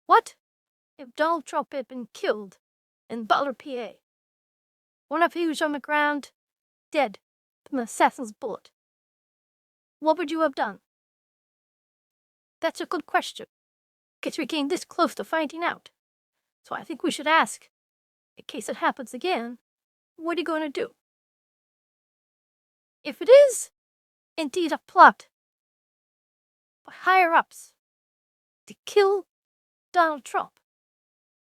What if Donald Trump had been killed in Butler, PA? What if he was on the ground, dead from an assassin's bullet? What would you have done? That's a good question, because we're getting this close to finding out. So I think we should ask, in case it happens again, what are you going to do? If it is indeed a plot by higher-ups to kill Donald Trump,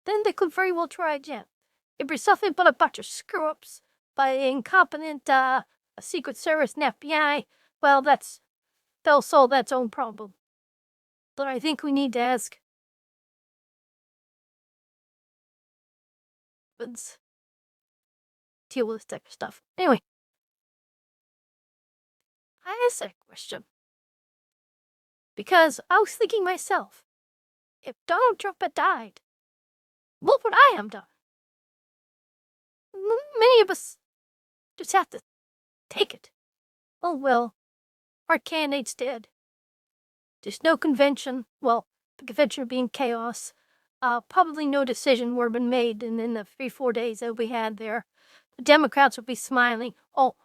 then they could very well try again. If it's something but a bunch of screw-ups by incompetent Secret Service and FBI, well, they'll solve that own problem. But I think we need to ask, let's deal with this type of stuff. Anyway, I asked that question because I was thinking myself, if Donald Trump had died, what would I have done? Many of us just have to take it. Oh well, our candidate's dead. There's no convention. Well, the convention being chaos. Probably no decision would have been made in the 3-4 days that we had there. The Democrats would be smiling. Oh,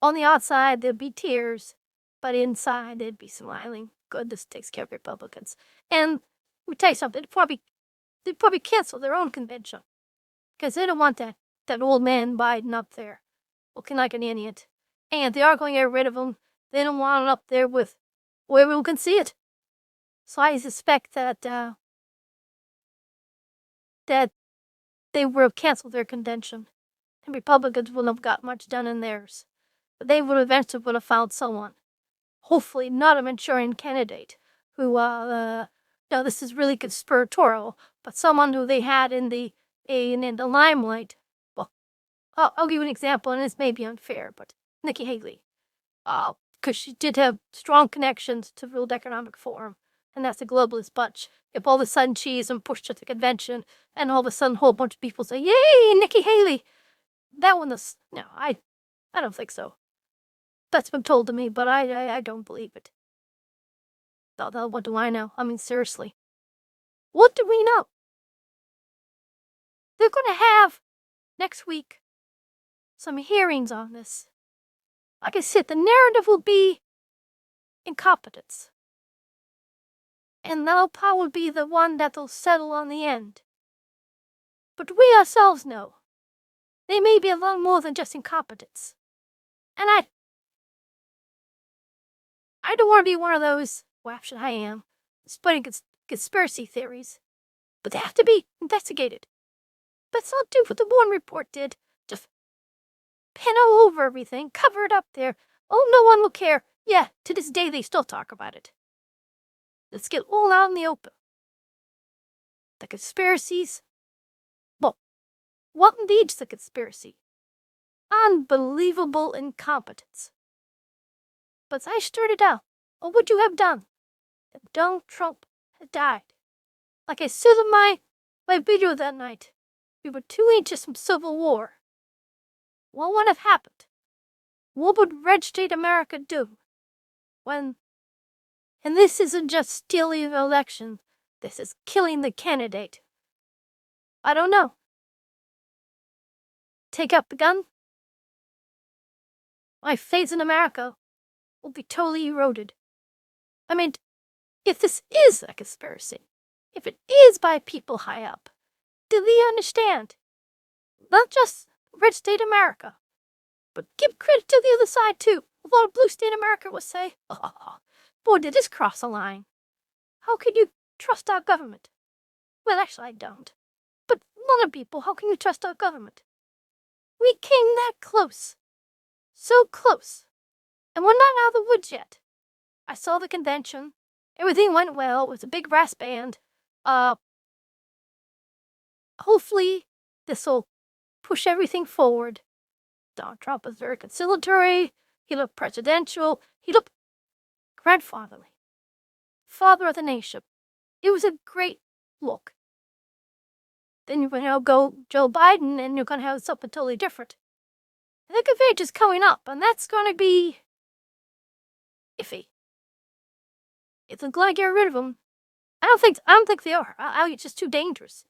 on the outside there'd be tears, but inside they'd be smiling. Good, this takes care of Republicans. And we tell you something, they'd probably cancel their own convention, because they don't want that old man Biden up there looking like an idiot. And if they are going to get rid of him, they don't want it up there with where everyone can see it. So I suspect that they would have canceled their convention. And Republicans wouldn't have got much done in theirs. But they would eventually have found someone, hopefully not a Manchurian candidate, who, no, this is really conspiratorial, but someone who they had in the limelight. Well, I'll give you an example, and this may be unfair, but Nikki Haley. Because she did have strong connections to World Economic Forum, and that's a globalist bunch. If all of a sudden she isn't pushed at the convention, and all of a sudden a whole bunch of people say, "Yay, Nikki Haley!" That one is, no, I don't think so. That's been told to me, but I don't believe it. What do I know? I mean, seriously. What do we know? They're going to have, next week, some hearings on this. Like I said, the narrative will be incompetence. And that'll probably be the one that'll settle on the end. But we ourselves know they may be a lot more than just incompetence. And I don't want to be one of those, well, actually I am, spreading conspiracy theories. But they have to be investigated. Let's not do what the Warren Report did. Just pin all over everything, cover it up there. Oh, no one will care. Yeah, to this day they still talk about it. Let's get all out in the open. The conspiracies. Well, what leads to conspiracy? Unbelievable incompetence. But as I started out, what would you have done if Donald Trump had died? Like I said in my video that night, we were 2 inches from civil war. What would have happened? What would Red State America do when... And this isn't just stealing an election. This is killing the candidate. I don't know. Take up the gun? My faith in America will be totally eroded. I mean, if this is a conspiracy, if it is by people high up, do they understand? Not just Red State America, but give credit to the other side too. A lot of Blue State America will say, "Oh, boy, did this cross a line. How can you trust our government?" Well, actually, I don't. But a lot of people, how can you trust our government? We came that close. So close. And we're not out of the woods yet. I saw the convention. Everything went well. It was a big brass band. Hopefully, this will push everything forward. Donald Trump was very conciliatory. He looked presidential. He looked grandfatherly. Father of the nation. It was a great look. Then you're going to go Joe Biden, and you're going to have something totally different. And the convention is coming up, and that's going to be iffy. If they're going to get rid of him, I don't think they are. It's just too dangerous.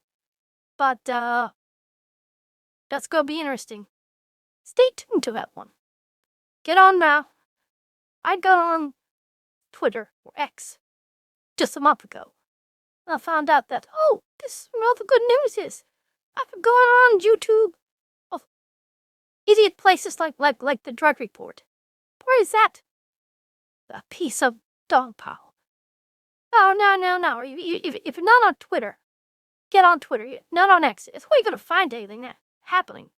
But that's gonna be interesting. Stay tuned to that one. Get on now. I got on Twitter or X just a month ago. And I found out that this the good news is I've been going on YouTube of idiot places like the Drudge Report. Where is that? A piece of dog pile. Oh no. If you're not on Twitter, get on Twitter. You're not on X. It's where you're gonna find anything that happening.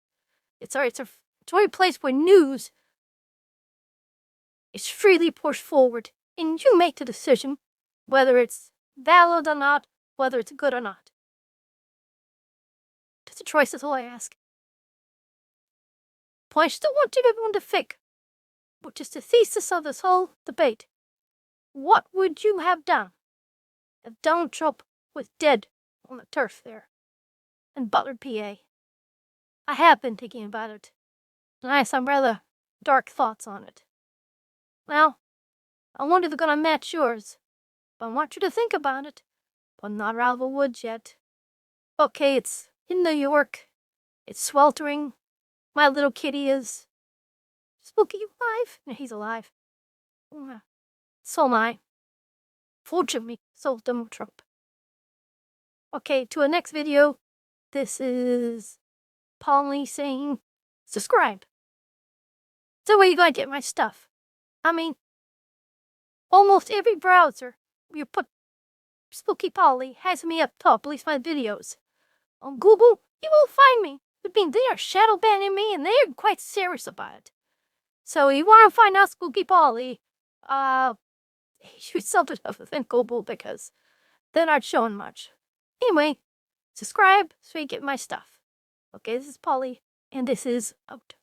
It's a place where news is freely pushed forward, and you make the decision whether it's valid or not, whether it's good or not. Just a choice, that's all I ask. But I still want everyone to think, which is the thesis of this whole debate. What would you have done if Donald Trump was dead on the turf there in Butler, PA? I have been thinking about it, and I have some rather dark thoughts on it. Well, I wonder if they're gonna match yours, but I want you to think about it, but not out of the woods yet. Okay, it's in New York. It's sweltering. My little kitty is... Spooky, you alive? Yeah, he's alive. So am I. Fortunately, so is Donald Trump. Okay, to the next video. This is Polly saying, subscribe. So where you gonna get my stuff? I mean, almost every browser you put Spooky Polly has me up top, at least my videos. On Google, you will find me. I mean, they are shadow banning me, and they are quite serious about it. So you want to find out Spooky Polly, use something other than Google, because they're not showing much. Anyway, subscribe so you get my stuff. Okay, this is Polly, and this is out.